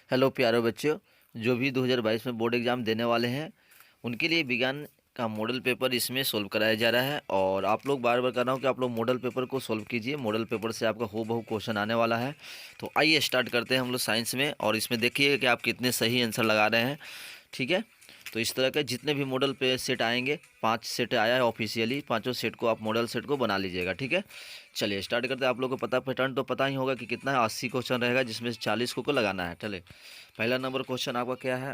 Hello प्यारे बच्चों, जो भी 2022 में बोर्ड एग्ज़ाम देने वाले हैं उनके लिए विज्ञान का मॉडल पेपर इसमें सोल्व कराया जा रहा है। और आप लोग बार बार कर रहा हूँ कि आप लोग मॉडल पेपर को सोल्व कीजिए। मॉडल पेपर से आपका हूबहू क्वेश्चन आने वाला है। तो आइए स्टार्ट करते हैं हम लोग साइंस में, और इसमें देखिए कि आप कितने सही आंसर लगा रहे हैं। ठीक है, तो इस तरह के जितने भी मॉडल पे सेट आएंगे, 5 सेट आया है ऑफिशियली, पाँचों सेट को आप मॉडल सेट को बना लीजिएगा। ठीक है, चलिए स्टार्ट करते हैं। आप लोगों को पता पैटर्न तो पता ही होगा कि कितना है, 80 क्वेश्चन रहेगा जिसमें से 40 को लगाना है। चलिए, पहला नंबर क्वेश्चन आपका क्या है।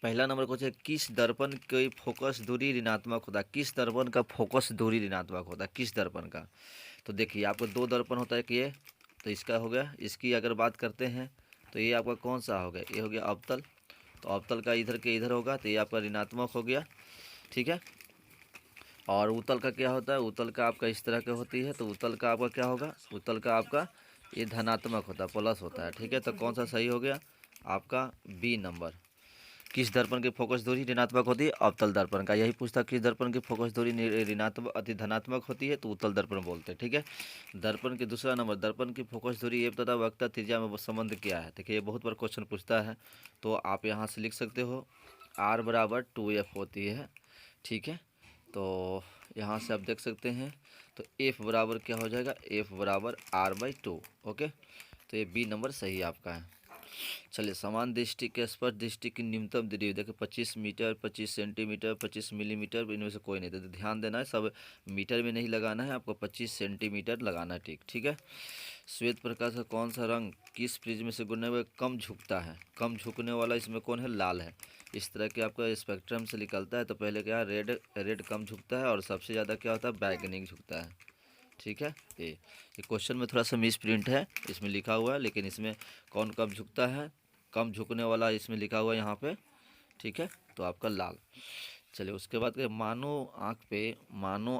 पहला नंबर क्वेश्चन, किस दर्पण की फोकस दूरी ऋणात्मक होता है। किस दर्पण का फोकस दूरी ऋणात्मक होता है, किस दर्पण का। तो देखिए आपको दो दर्पण होता है कि ये, तो इसका हो गया। इसकी अगर बात करते हैं तो ये आपका कौन सा हो गया, ये हो गया अवतल। तो अवतल का इधर के इधर होगा तो ये आपका ऋणात्मक हो गया। ठीक है, और उत्तल का क्या होता है, उत्तल का आपका इस तरह के होती है, तो उत्तल का आपका क्या होगा, उत्तल का आपका ये धनात्मक होता है, प्लस होता है। ठीक है, तो कौन सा सही हो गया आपका बी नंबर। किस दर्पण की फोकस दूरी ऋणात्मक होती है, अवतल दर्पण का। यही पूछता किस दर्पण की फोकस दूरी ऋणात्मक अति धनात्मक होती है, तो उत्तल दर्पण बोलते हैं। ठीक है, दर्पण के दूसरा नंबर, दर्पण की फोकस दूरी ये तथा वक्रता त्रिज्या में संबंध क्या है। देखिए ये बहुत बार क्वेश्चन पूछता है, तो आप यहाँ से लिख सकते हो R बराबर 2F होती है। ठीक है, तो यहाँ से आप देख सकते हैं, तो F बराबर क्या हो जाएगा, F बराबर R/2। ओके, तो ये बी नंबर सही आपका है। चलिए, समान दृष्टि के स्पर्श दृष्टि की न्यूनतम दूरी देखिए 25 मीटर, 25 सेंटीमीटर, 25 मिलीमीटर, इनमें से कोई नहीं। तो ध्यान देना है, सब मीटर में नहीं लगाना है आपको, 25 सेंटीमीटर लगाना है। ठीक है, श्वेत प्रकाश का कौन सा रंग किस प्रिज्म से गुजरने में कम झुकता है। कम झुकने वाला इसमें कौन है, लाल है। इस तरह के आपका स्पेक्ट्रम से निकलता है, तो पहले क्या, रेड रेड कम झुकता है, और सबसे ज़्यादा क्या होता है, बैगनी झुकता है। ठीक है, ये क्वेश्चन में थोड़ा सा मिस प्रिंट है, इसमें लिखा हुआ है, लेकिन इसमें कौन कब झुकता है, कम झुकने वाला इसमें लिखा हुआ है यहाँ पे। ठीक है, तो आपका लाल। चलिए, उसके बाद के मानो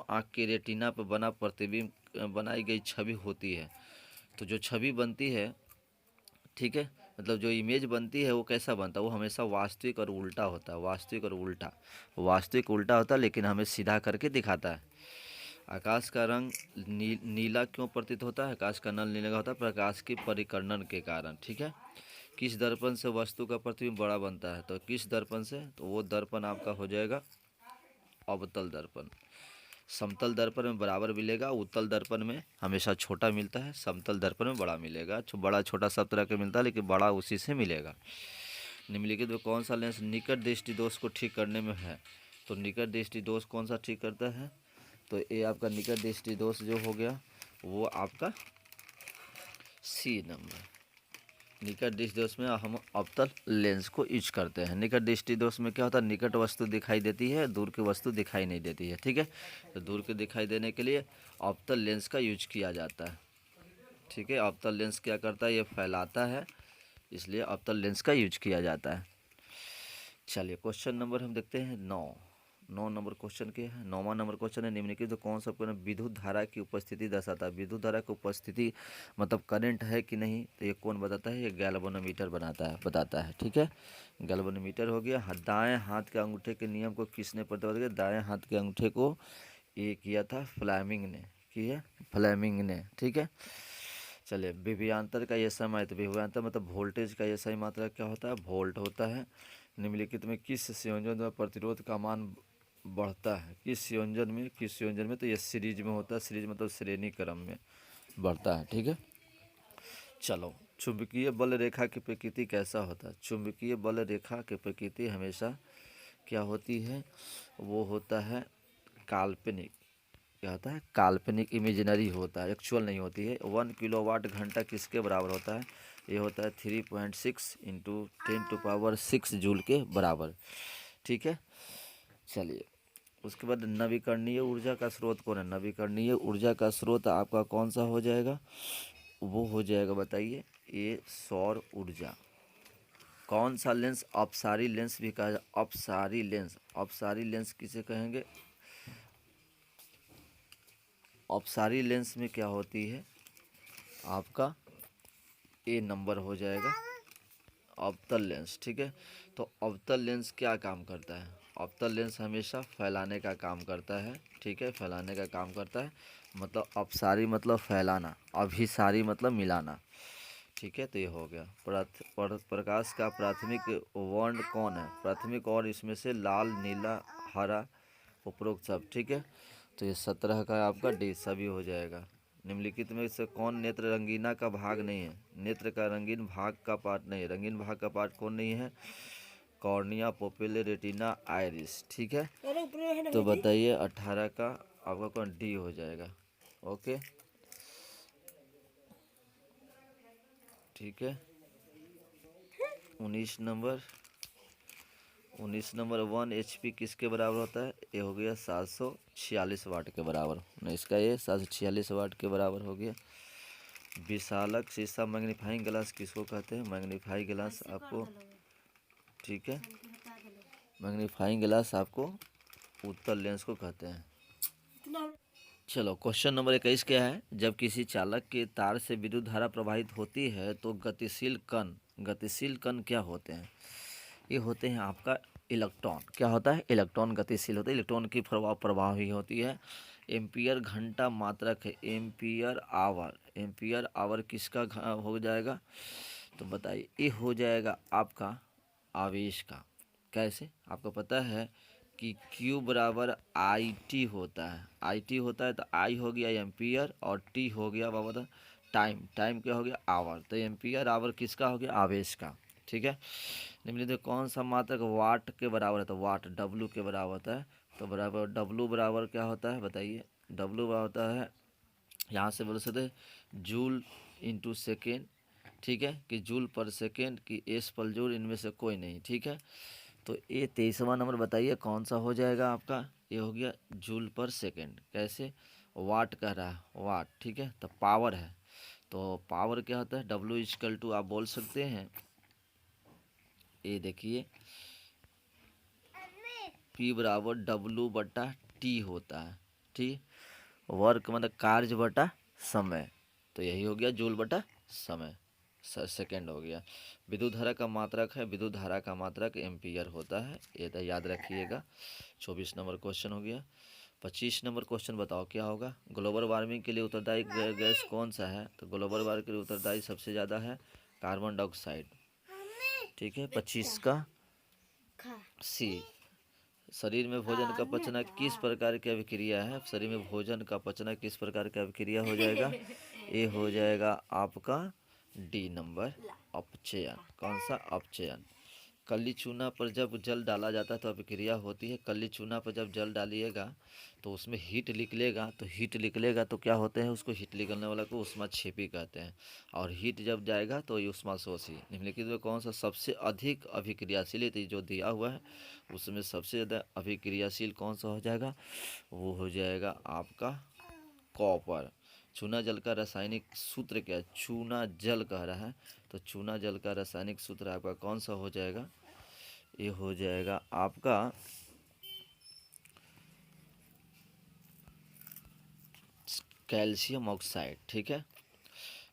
आँख के रेटिना पर बना प्रतिबिंब बनाई गई छवि होती है। तो जो छवि बनती है, ठीक है, मतलब जो इमेज बनती है वो कैसा बनता है, वो हमेशा वास्तविक और उल्टा होता है। वास्तविक और उल्टा, वास्तविक उल्टा होता है, लेकिन हमें सीधा करके दिखाता है। आकाश का रंग नीला क्यों प्रतीत होता है, आकाश का नल नीला होता है प्रकाश के परिकर्णन के कारण। ठीक है, किस दर्पण से वस्तु का प्रतिबिंब बड़ा बनता है, तो किस दर्पण से, तो वो दर्पण आपका हो जाएगा अवतल दर्पण। समतल दर्पण में बराबर मिलेगा, उत्तल दर्पण में हमेशा छोटा मिलता है, समतल दर्पण में बड़ा मिलेगा। बड़ा छोटा सब तरह के मिलता है, लेकिन बड़ा उसी से मिलेगा। निम्नलिखित में कौन सा लेंस निकट दृष्टि दोष को ठीक करने में है। तो निकट दृष्टि दोष कौन सा ठीक करता है, तो ये आपका निकट दृष्टि दोष जो हो गया वो आपका सी नंबर। निकट दृष्टि दोष में हम अवतल लेंस को यूज करते हैं। निकट दृष्टि दोष में क्या होता है, निकट वस्तु दिखाई देती है, दूर की वस्तु दिखाई नहीं देती है। ठीक है, तो दूर के दिखाई देने के लिए अवतल लेंस का यूज किया जाता है। ठीक है, अवतल लेंस क्या करता है, ये फैलाता है, इसलिए अवतल लेंस का यूज किया जाता है। चलिए, क्वेश्चन नंबर हम देखते हैं 9 नंबर क्वेश्चन क्या है। 9वां नंबर क्वेश्चन है, निम्नलिखित तो कौन सा उपकरण विद्युत धारा की उपस्थिति दर्शाता है। विद्युत धारा की उपस्थिति मतलब करंट है कि नहीं, तो ये कौन बताता है, ये गैल्वेनोमीटर बताता है। ठीक है, गैल्वेनोमीटर हो गया। दाएं हाथ के अंगूठे के नियम को किसने प्रतिपादित किया, दाएं हाथ के अंगूठे को ये किया था फ्लेमिंग ने, ठीक है, चलिए, विभवांतर का ये समय, तो विभवांतर मतलब वोल्टेज का ये सही मात्रा क्या होता है, वोल्ट होता है। निम्नलिखित में किस संयोजन में प्रतिरोध का मान बढ़ता है, किस संयोजन में, तो ये सीरीज में होता है। सीरीज मतलब श्रेणी क्रम में बढ़ता है। ठीक है, चलो, चुंबकीय बल रेखा की प्रकृति कैसा होता है। चुंबकीय बल रेखा की प्रकृति हमेशा क्या होती है, वो होता है काल्पनिक। क्या होता है, काल्पनिक, इमेजिनरी होता है, एक्चुअल नहीं होती है। 1 किलोवाट घंटा किसके बराबर होता है, ये होता है 3.6 इंटू 10⁻6 जूल के बराबर। ठीक है, चलिए, उसके बाद नवीकरणीय ऊर्जा का स्रोत कौन है। नवीकरणीय ऊर्जा का स्रोत आपका कौन सा हो जाएगा, वो हो जाएगा, बताइए, ये सौर ऊर्जा। कौन सा लेंस अपसारी लेंस भी कहा, अपसारी लेंस किसे कहेंगे। अपसारी लेंस में क्या होती है आपका, ए नंबर हो जाएगा अवतल लेंस। ठीक है, तो अवतल लेंस क्या काम करता है, अवतल लेंस हमेशा फैलाने का काम करता है। ठीक है, फैलाने का काम करता है, मतलब अपसारी मतलब फैलाना, अभिसारी मतलब मिलाना। ठीक है, तो ये हो गया। प्रकाश का प्राथमिक वर्ण कौन है? प्राथमिक और इसमें से लाल, नीला, हरा, उपरोक्त सब। ठीक है, तो ये 17 का आपका डी सभी हो जाएगा। निम्नलिखित में से कौन नेत्र रंगीना का भाग नहीं है? नेत्र का रंगीन भाग का पार्ट नहीं है। रंगीन भाग का पार्ट कौन नहीं है? Cornea, pupil, retina, iris. ठीक है, तो बताइए 18 का आपका कौन डी हो जाएगा। ओके, ठीक है। 19 नंबर 1 HP किसके बराबर होता है? ये हो गया 746 वाट के बराबर। नहीं, इसका ये 746 वाट के बराबर हो गया। विशालक शीशा मैग्नीफाइंग ग्लास किसको कहते हैं? मैग्नीफाइंग ग्लास आपको, ठीक है, मैग्नीफाइंग ग्लास आपको उत्तल लेंस को कहते हैं। चलो, क्वेश्चन नंबर 21 क्या है? जब किसी चालक के तार से विद्युत धारा प्रवाहित होती है तो गतिशील कण क्या होते हैं? ये होते हैं आपका इलेक्ट्रॉन। क्या होता है? इलेक्ट्रॉन गतिशील होते हैं। इलेक्ट्रॉन की प्रवाही होती है। एम्पियर घंटा मात्रक है। एम्पियर आवर किसका हो जाएगा? तो बताइए, ये हो जाएगा आपका आवेश का। कैसे? आपको पता है कि Q बराबर IT होता है। IT होता है तो I हो गया एम्पियर और T हो गया बाबा टाइम क्या हो गया? आवर। तो एम्पियर आवर किसका हो गया? आवेश का। ठीक है, निम्नलिखित कौन सा मात्रक वाट के बराबर है? तो वाट W के बराबर होता है। तो बराबर W बराबर क्या होता है बताइए? W बराबर होता है, यहाँ से बोल सकते जूल इंटू सेकेंड। ठीक है, कि जूल पर सेकेंड कि एस पर जूल, इनमें से कोई नहीं। ठीक है, तो ये 23वां नंबर बताइए कौन सा हो जाएगा आपका? ये हो गया जूल पर सेकेंड। कैसे? वाट कह रहा है, वाट। ठीक है, तो पावर है, तो पावर क्या होता है? W आप बोल सकते हैं, ये देखिए P बराबर W/T होता है। ठीक, वर्क मतलब कार्य बटा समय, तो यही हो गया जूल बटा समय, सेकेंड हो गया। विद्युत धारा का मात्रक है, विद्युत धारा का मात्रक एम्पियर होता है, ये तो याद रखिएगा। 24 नंबर क्वेश्चन हो गया। 25 नंबर क्वेश्चन बताओ क्या होगा? ग्लोबल वार्मिंग के लिए उत्तरदायी गैस कौन सा है? तो ग्लोबल वार्मिंग के लिए उत्तरदायी सबसे ज़्यादा है कार्बन डाइऑक्साइड। ठीक है, 25 का सी। शरीर में भोजन का पचना किस प्रकार की अभिक्रिया है? शरीर में भोजन का पचना किस प्रकार की अभिक्रिया हो जाएगा? ये हो जाएगा आपका डी नंबर, अपचयन। कौन सा? अपचयन। कली चूना पर जब जल डाला जाता है तो अभिक्रिया होती है। कली चूना पर जब जल डालिएगा तो उसमें हीट निकलेगा, तो हीट निकलेगा तो क्या होते हैं? उसको हीट निकलने वाला को ऊष्माक्षेपी कहते हैं। और हीट जब जाएगा तो ये ऊष्माशोषी। निम्नलिखित में कौन सा सबसे अधिक अभिक्रियाशील है? तो जो दिया हुआ है उसमें सबसे ज़्यादा अभिक्रियाशील कौन सा हो जाएगा? वो हो जाएगा आपका कॉपर। चूना जल का रासायनिक सूत्र क्या है? चूना जल कह रहा है, तो चूना जल का रासायनिक सूत्र आपका कौन सा हो जाएगा? ये हो जाएगा आपका कैल्शियम ऑक्साइड। ठीक है,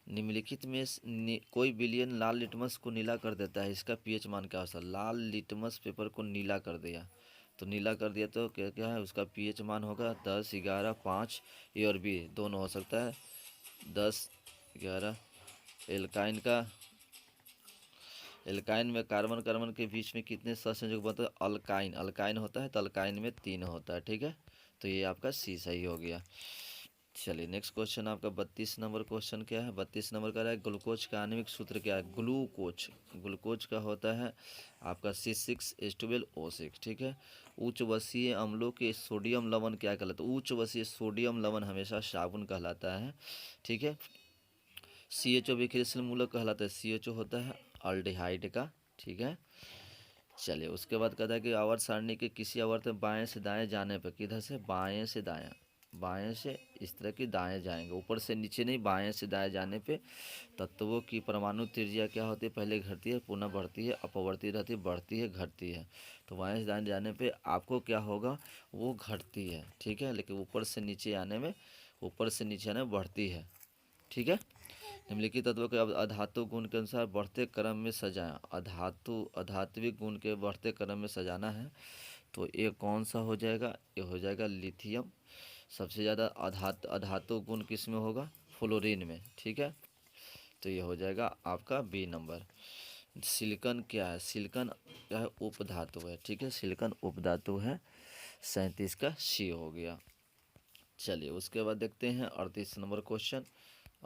निम्नलिखित में कोई विलयन लाल लिटमस को नीला कर देता है, इसका पीएच मान क्या होता है? लाल लिटमस पेपर को नीला कर दिया, तो नीला कर दिया तो क्या क्या है? उसका पीएच मान होगा 10, 11, 5। ए और बी दोनों हो सकता है, 10, 11। एल्काइन का, एल्काइन में कार्बन कार्बन के बीच में कितने सहसंयोजक बनते हैं? अल्काइन, अल्काइन होता है तो अल्काइन में 3 होता है। ठीक है, तो ये आपका सी सही हो गया। चलिए नेक्स्ट क्वेश्चन आपका 32 नंबर क्वेश्चन क्या है? 32 नंबर का है ग्लूकोज का आणविक सूत्र क्या है? ग्लूकोज का होता है आपका C6H12O6। ठीक है, उच्च वसीय अम्लों के सोडियम लवण क्या कहलाता है? उच्च वसीय सोडियम लवण हमेशा साबुन कहलाता है। ठीक है, CHO विक्रियशील मूलक कहलाता है। CHO होता है अल्डिहाइड का। ठीक है, चलिए उसके बाद कहता है कि आवर्त सारणी के किसी आवर्त में बाएं से दाएं जाने पर, किधर से? बाएं से दाएं, बाएं से इस तरह की दाएं जाएंगे, ऊपर से नीचे नहीं, बाएं से दाएं जाने पे तत्वों की परमाणु त्रिज्या क्या होती है? पहले घटती है, पुनः बढ़ती है, अपवर्ती रहती है, बढ़ती है, घटती है। तो बाएं से दाएं जाने पे आपको क्या होगा? वो घटती है। ठीक है, लेकिन ऊपर से नीचे आने में, ऊपर से नीचे आने में बढ़ती है। ठीक है, निम्नलिखित तत्वों के अधातु गुण के अनुसार बढ़ते क्रम में सजाएं। अधात्विक गुण के बढ़ते क्रम में सजाना है, तो ये कौन सा हो जाएगा? ये हो जाएगा लिथियम। सबसे ज़्यादा अधातु गुण किस में होगा? फ्लोरीन में। ठीक है, तो ये हो जाएगा आपका बी नंबर। सिलिकॉन क्या है? सिलिकॉन क्या है? उपधातु है, ठीक है, सिलिकॉन उपधातु है। 37 का सी हो गया। चलिए उसके बाद देखते हैं 38 नंबर क्वेश्चन।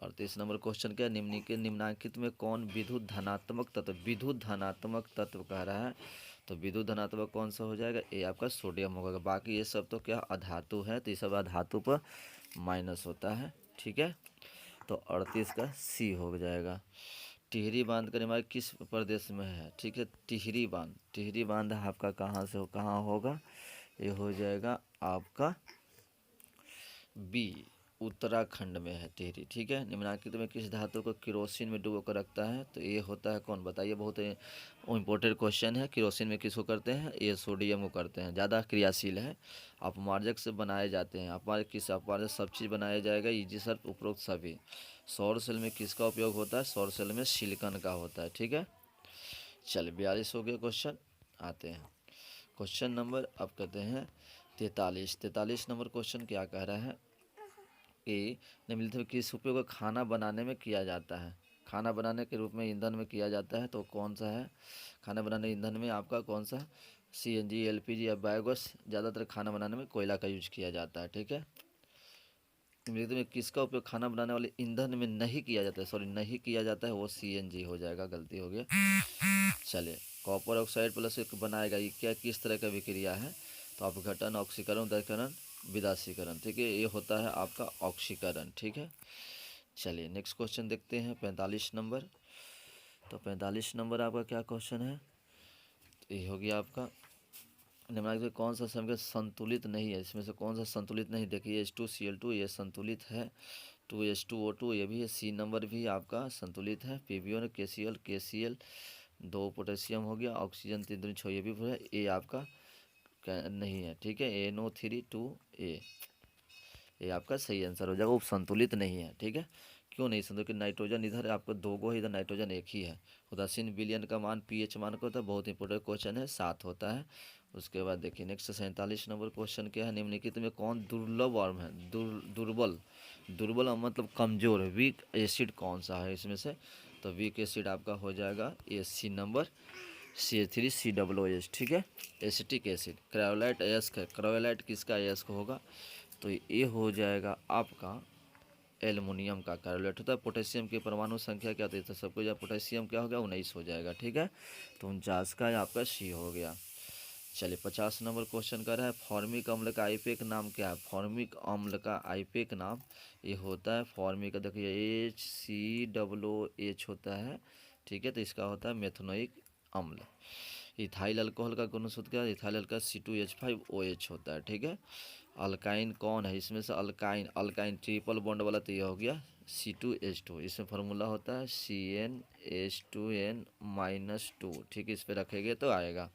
38 नंबर क्वेश्चन क्या है? निम्नांकित में कौन विद्युत धनात्मक तत्व, विद्युत धनात्मक तत्व कह रहा है, तो विद्युत धनात्मक कौन सा हो जाएगा? ये आपका सोडियम होगा। बाकी ये सब तो क्या अधातु है, तो ये सब अधातु पर माइनस होता है, ठीक है। तो 38 का सी हो जाएगा। टिहरी बांध का निर्माण किस प्रदेश में है? ठीक है, टिहरी बांध, टिहरी बांध आपका कहाँ से कहाँ होगा? ये हो जाएगा आपका बी, उत्तराखंड में है टिहरी, ठीक है। निम्नलिखित में किस धातु को केरोसिन में डुबो कर रखता है? तो ये होता है कौन? बताइए, बहुत इंपॉर्टेंट क्वेश्चन है। केरोसिन में किसको करते हैं? ये सोडियम को करते हैं, ज़्यादा क्रियाशील है। अपमार्जक से बनाए जाते हैं। अपमार्जक किस अपमार्जक? सब चीज़ बनाया जाएगा, इजी सर, उपरोक्त सभी। सौर सेल में किसका उपयोग होता है? सौर सेल में सिलिकॉन का होता है, ठीक है। चलिए 42 हो गया क्वेश्चन। आते हैं क्वेश्चन नंबर, अब कहते हैं 43। 43 नंबर क्वेश्चन क्या कह रहा है कि निम्नलिखित में किस उपयोग खाना बनाने में किया जाता है? खाना बनाने के रूप में ईंधन में किया जाता है, तो कौन सा है? खाना बनाने ईंधन में आपका कौन सा? सीएनजी, एलपीजी या बायोगैस। ज़्यादातर खाना बनाने में कोयला का यूज किया जाता है, ठीक है। निम्नलिखित में किसका उपयोग खाना बनाने वाले ईंधन में नहीं किया जाता है? सॉरी, नहीं किया जाता है, वो सीएनजी हो जाएगा, गलती हो गया। चलिए, कॉपर ऑक्साइड प्लस एक बनाएगा, ये क्या किस तरह का विक्रिया है? तो अपघटन, ऑक्सीकरण, उदयकरण, विदासीकरण, ठीक है, ये होता है आपका ऑक्सीकरण, ठीक है। चलिए नेक्स्ट क्वेश्चन देखते हैं 45 नंबर। तो 45 नंबर आपका क्या क्वेश्चन है? तो ये हो गया आपका, निम्नलिखित में कौन सा समीकरण संतुलित नहीं है? इसमें से कौन सा संतुलित नहीं? देखिए H2Cl2 ये संतुलित है, 2H2O2 ये भी है, सी नंबर भी आपका संतुलित है, PbO KCl 2 पोटेशियम हो गया, ऑक्सीजन 3 ये भी है, ये आपका नहीं है, ठीक है। NO3 2A ये आपका सही आंसर हो जाएगा, उप संतुलित नहीं है, ठीक है। क्यों नहीं संतुलित? कि नाइट्रोजन इधर आपको 2 गो है, इधर नाइट्रोजन एक ही है। उदासीन विलयन का मान पीएच मान को होता है, बहुत इंपॉर्टेंट क्वेश्चन है, 7 होता है। उसके बाद देखिए नेक्स्ट 47 नंबर क्वेश्चन क्या है? निम्नलिखित में कौन दुर्लभ वर्म है? दुर्बल, दुर्बल मतलब कमजोर, वीक एसिड कौन सा है इसमें से? तो वीक एसिड आपका हो जाएगा ये सी नंबर, CH3COOH, ठीक है, एसिटिक एसिड। क्रायोलाइट अयस्क है, क्रायोलाइट किसका अयस्क होगा? तो ये हो जाएगा आपका एल्युमिनियम का क्रायोलाइट होता है। पोटेशियम की परमाणु संख्या क्या होती है? तो सबको जब पोटेशियम क्या हो गया? 19 हो जाएगा, ठीक है। तो 49 का आपका सी हो गया। चलिए 50 नंबर क्वेश्चन कर रहा है, फॉर्मिक अम्ल का आईपीएक नाम क्या है? फॉर्मिक अम्ल का आईपीएक नाम ये होता है फॉर्मिक, देखिए HCOOH होता है, ठीक है, तो इसका होता है मेथनोइक अम्ल। इथाइल अल्कोहल का गुणसूत्र क्या है? इथाइल अल्कोहल C2H5OH होता है, ठीक है। अल्काइन कौन है इसमें से? अल्काइन, अल्काइन ट्रिपल बॉन्ड वाला, तो ये हो गया C2H2। इसमें फार्मूला होता है CnH2n-2, ठीक है, इस पर रखेंगे तो आएगा।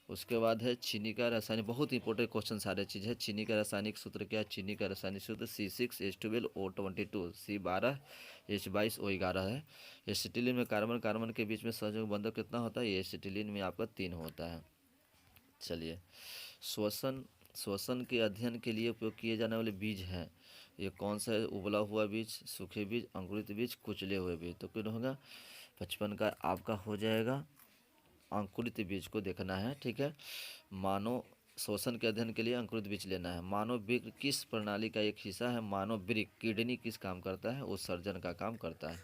उसके बाद है चीनी का रासायनिक, बहुत इंपॉर्टेंट क्वेश्चन सारे चीज़ है। चीनी का रासायनिक सूत्र क्या है? चीनी का रासायनिक सूत्र C6H12O22, C12H22O11 है। एसिटिलीन में कार्बन कार्बन के बीच में सहयोग बंधन कितना होता है? ये एसिटिलीन में आपका 3 होता है। चलिए श्वसन, श्वसन के अध्ययन के लिए उपयोग किए जाने वाले बीज हैं, ये कौन सा है? उबला हुआ बीज, सूखे बीज, अंकुरित बीज, कुचले हुए बीज। तो क्यों होगा? 55 का आपका हो जाएगा अंकुरित बीज को देखना है, ठीक है। मानव श्वसन के अध्ययन के लिए अंकुरित बीज लेना है। मानव वृक्क किस प्रणाली का एक हिस्सा है? मानव वृक्क किडनी किस काम करता है? वो सर्जन का काम करता है,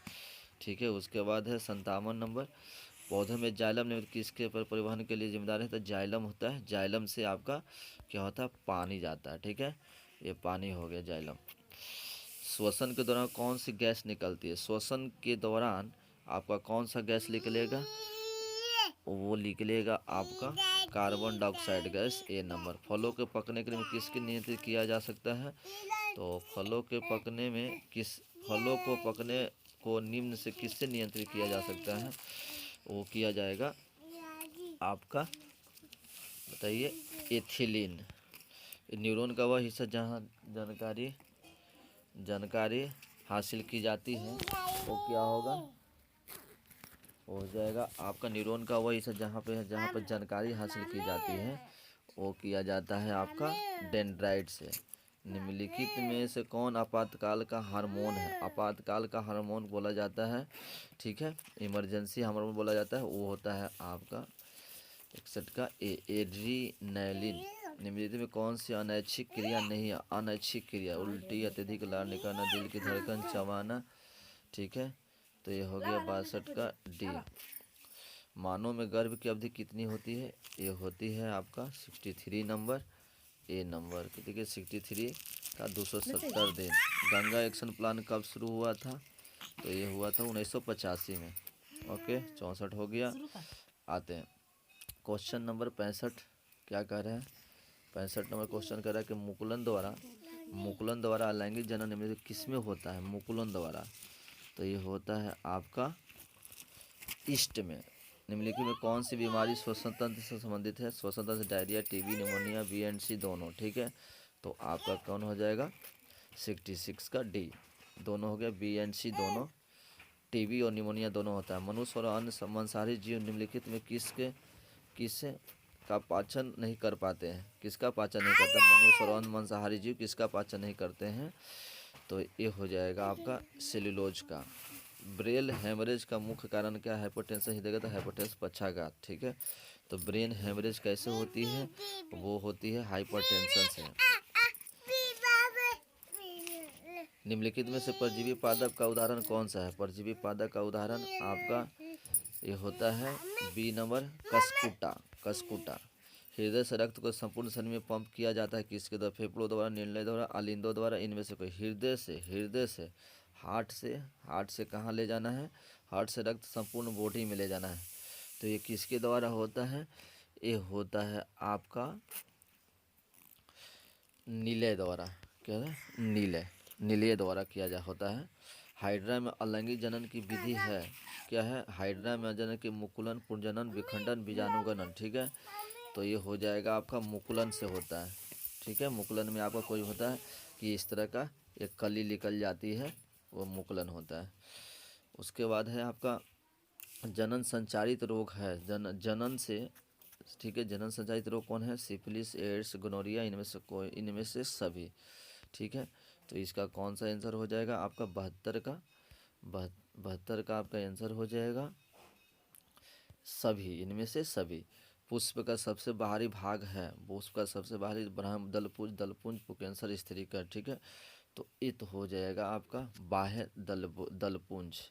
ठीक है। उसके बाद है 57 नंबर, पौधों में जाइलम निम्नलिखित किसके पर परिवहन के लिए जिम्मेदार है? तो जाइलम होता है, जाइलम से आपका क्या होता है? पानी जाता है, ठीक है, ये पानी हो गया जाइलम। श्वसन के दौरान कौन सी गैस निकलती है? श्वसन के दौरान आपका कौन सा गैस निकलेगा? वो निकलेगा आपका कार्बन डाइऑक्साइड गैस, ए नंबर। फलों के पकने के लिए किसके नियंत्रित किया जा सकता है? तो फलों के पकने में फलों को पकने को निम्न से किससे नियंत्रित किया जा सकता है? वो किया जाएगा आपका, बताइए, एथिलीन। न्यूरॉन का वह हिस्सा जहाँ जानकारी हासिल की जाती है वो क्या होगा? हो जाएगा आपका न्यूरॉन का वह हिस्सा जहाँ पर जानकारी हासिल की जाती है वो किया जाता है आपका डेंड्राइट से। निम्नलिखित में से कौन आपातकाल का हार्मोन है? आपातकाल का हार्मोन बोला जाता है, ठीक है, इमरजेंसी हार्मोन बोला जाता है, वो होता है आपका 61 का एड्रीनलिन। निम्नलिखित में कौन सी अनैच्छिक क्रिया नहीं है? अनैच्छिक क्रिया उल्टी, अत्यधिक लार निकलना, दिल की धड़कन, चबाना, ठीक है, तो ये हो गया 62 का डी। मानव में गर्भ की अवधि कितनी होती है? ये होती है आपका 63 नंबर, ए नंबर, देखिए 63 का 270 दिन। गंगा एक्शन प्लान कब शुरू हुआ था? तो ये हुआ था 1985 में। ओके, 64 हो गया। आते हैं क्वेश्चन नंबर 65, क्या कह रहे हैं? 65 नंबर क्वेश्चन कह रहा है कि मुकुलन द्वारा अलैंगिक जनन निम्नलिखित किस में होता है? मुकुलन द्वारा, तो ये होता है आपका ईस्ट में। निम्नलिखित में कौन सी बीमारी श्वसन तंत्र से संबंधित है? श्वसन तंत्र, डायरिया, टीबी, निमोनिया, BNC दोनों, ठीक है, तो आपका कौन हो जाएगा? 66 का डी, दोनों हो गया। BNC दोनों, टीबी और निमोनिया दोनों होता है। मनुष्य और अन्य मांसाहारी जीव निम्नलिखित में किस का पाचन नहीं कर पाते हैं? किसका पाचन नहीं करता? मनुष्य और अन्य मांसाहारी जीव किसका पाचन नहीं करते हैं? तो ये हो जाएगा आपका सेल्यूलोज का। ब्रेन हेमरेज का मुख्य कारण क्या है? हाइपरटेंशन, हृदय का हाइपरटेंशन, पक्षाघात, ठीक है, तो ब्रेन हेमरेज कैसे होती है? वो होती है हाइपरटेंशन से। निम्नलिखित में से परजीवी पादप का उदाहरण कौन सा है? परजीवी पादप का उदाहरण आपका ये होता है बी नंबर, कसकुटा। हृदय से रक्त को संपूर्ण शरीर में पंप किया जाता है किसके द्वारा? फेफड़ों द्वारा, निर्णय द्वारा, आलिंदों द्वारा, इनमें से कोई? हृदय से हार्ट से कहाँ ले जाना है? हार्ट से रक्त संपूर्ण बॉडी में ले जाना है, तो ये किसके द्वारा होता है? ये होता है आपका नीले द्वारा। क्या है? नीले द्वारा होता है। हाइड्रा में अलैंगिक जनन की विधि है, क्या है? हाइड्रा में जनन की मुकुलन, पुंजनन, विखंडन, बीजाणुगणन, ठीक है, तो ये हो जाएगा आपका मुकुलन से होता है, ठीक है। मुकुलन में आपका कोई होता है कि इस तरह का एक कली निकल जाती है, वो मुकुलन होता है। उसके बाद है आपका जनन संचारित रोग है, जनन से, ठीक है, जनन संचारित रोग कौन है? सिफिलिस, एड्स, गोनोरिया, इनमें से सभी, ठीक है, तो इसका कौन सा आंसर हो जाएगा आपका? 72 का आपका आंसर हो जाएगा सभी, इनमें से सभी। पुष्प का सबसे बाहरी भाग है, पुष्प का सबसे बाहरी ब्रह्म दलपुंज पुंकेसर स्त्रीकर, ठीक है, तो इत हो जाएगा आपका बाह्य दलपुंज।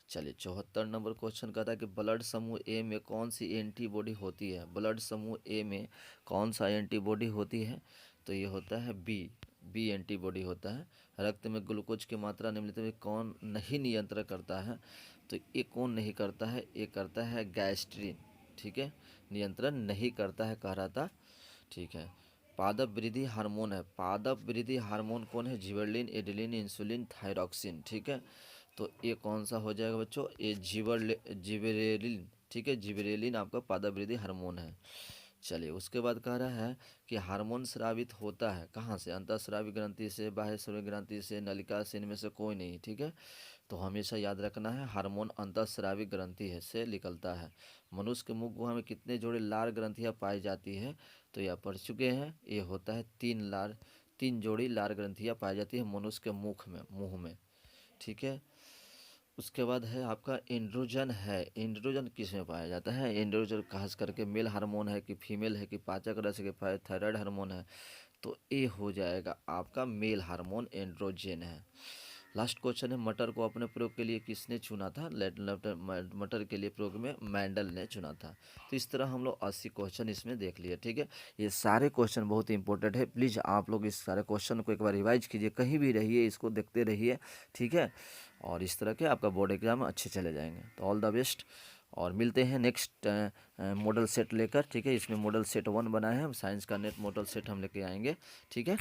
चलिए 74 नंबर क्वेश्चन कहता है कि ब्लड समूह ए में कौन सी एंटीबॉडी होती है? ब्लड समूह ए में कौन सा एंटीबॉडी होती है? तो ये होता है बी एंटीबॉडी होता है। रक्त में ग्लूकोज की मात्रा निम्नलिखित में कौन नहीं नियंत्रण करता है? तो ये कौन नहीं करता है? ये करता है गैस्ट्रिन, ठीक है, नियंत्रण नहीं करता है, कह रहा था, ठीक है। पादप वृद्धि हार्मोन है, पादप वृद्धि हार्मोन कौन है? जिबरेलिन, एडिलिन, इंसुलिन, थायरॉक्सिन, ठीक है, तो ये कौन सा हो जाएगा बच्चों? ये जिबरेलिन, ठीक है, जिबरेलिन आपका पादप वृद्धि हार्मोन है। चलिए उसके बाद कह रहा है कि हार्मोन स्रावित होता है कहाँ से? अंतःस्रावी ग्रंथि से, बाह्य स्रावी ग्रंथि से, नलिका से, इनमें से कोई नहीं, ठीक है, तो हमेशा याद रखना है हार्मोन अंतःस्रावी ग्रंथि है से निकलता है। मनुष्य के मुख गुहा में कितने जोड़े लार ग्रंथियाँ पाई जाती है? तो यह पढ़ चुके हैं, ये होता है 3 जोड़ी लार ग्रंथियाँ पाई जाती है मनुष्य के मुँह में, ठीक है। उसके बाद है आपका एंड्रोजन है, एंड्रोजन किस में पाया जाता है? एंड्रोजन खास करके मेल हार्मोन है कि फीमेल है कि पाचक रस के थायराइड हार्मोन है? तो ये हो जाएगा आपका मेल हार्मोन एंड्रोजन है। लास्ट क्वेश्चन है, मटर को अपने प्रयोग के लिए किसने चुना था? मटर के लिए प्रयोग में मैंडल ने चुना था। तो इस तरह हम लोग 80 क्वेश्चन इसमें देख लिए, ठीक है। ये सारे क्वेश्चन बहुत इंपॉर्टेंट है, प्लीज़ आप लोग इस सारे क्वेश्चन को एक बार रिवाइज कीजिए, कहीं भी रहिए इसको देखते रहिए, ठीक है, और इस तरह के आपका बोर्ड एग्जाम अच्छे चले जाएंगे। तो ऑल द बेस्ट, और मिलते हैं नेक्स्ट मॉडल सेट लेकर, ठीक है। इसमें मॉडल सेट 1 बनाए हैं, साइंस का नेट मॉडल सेट हम लेके आएंगे, ठीक है।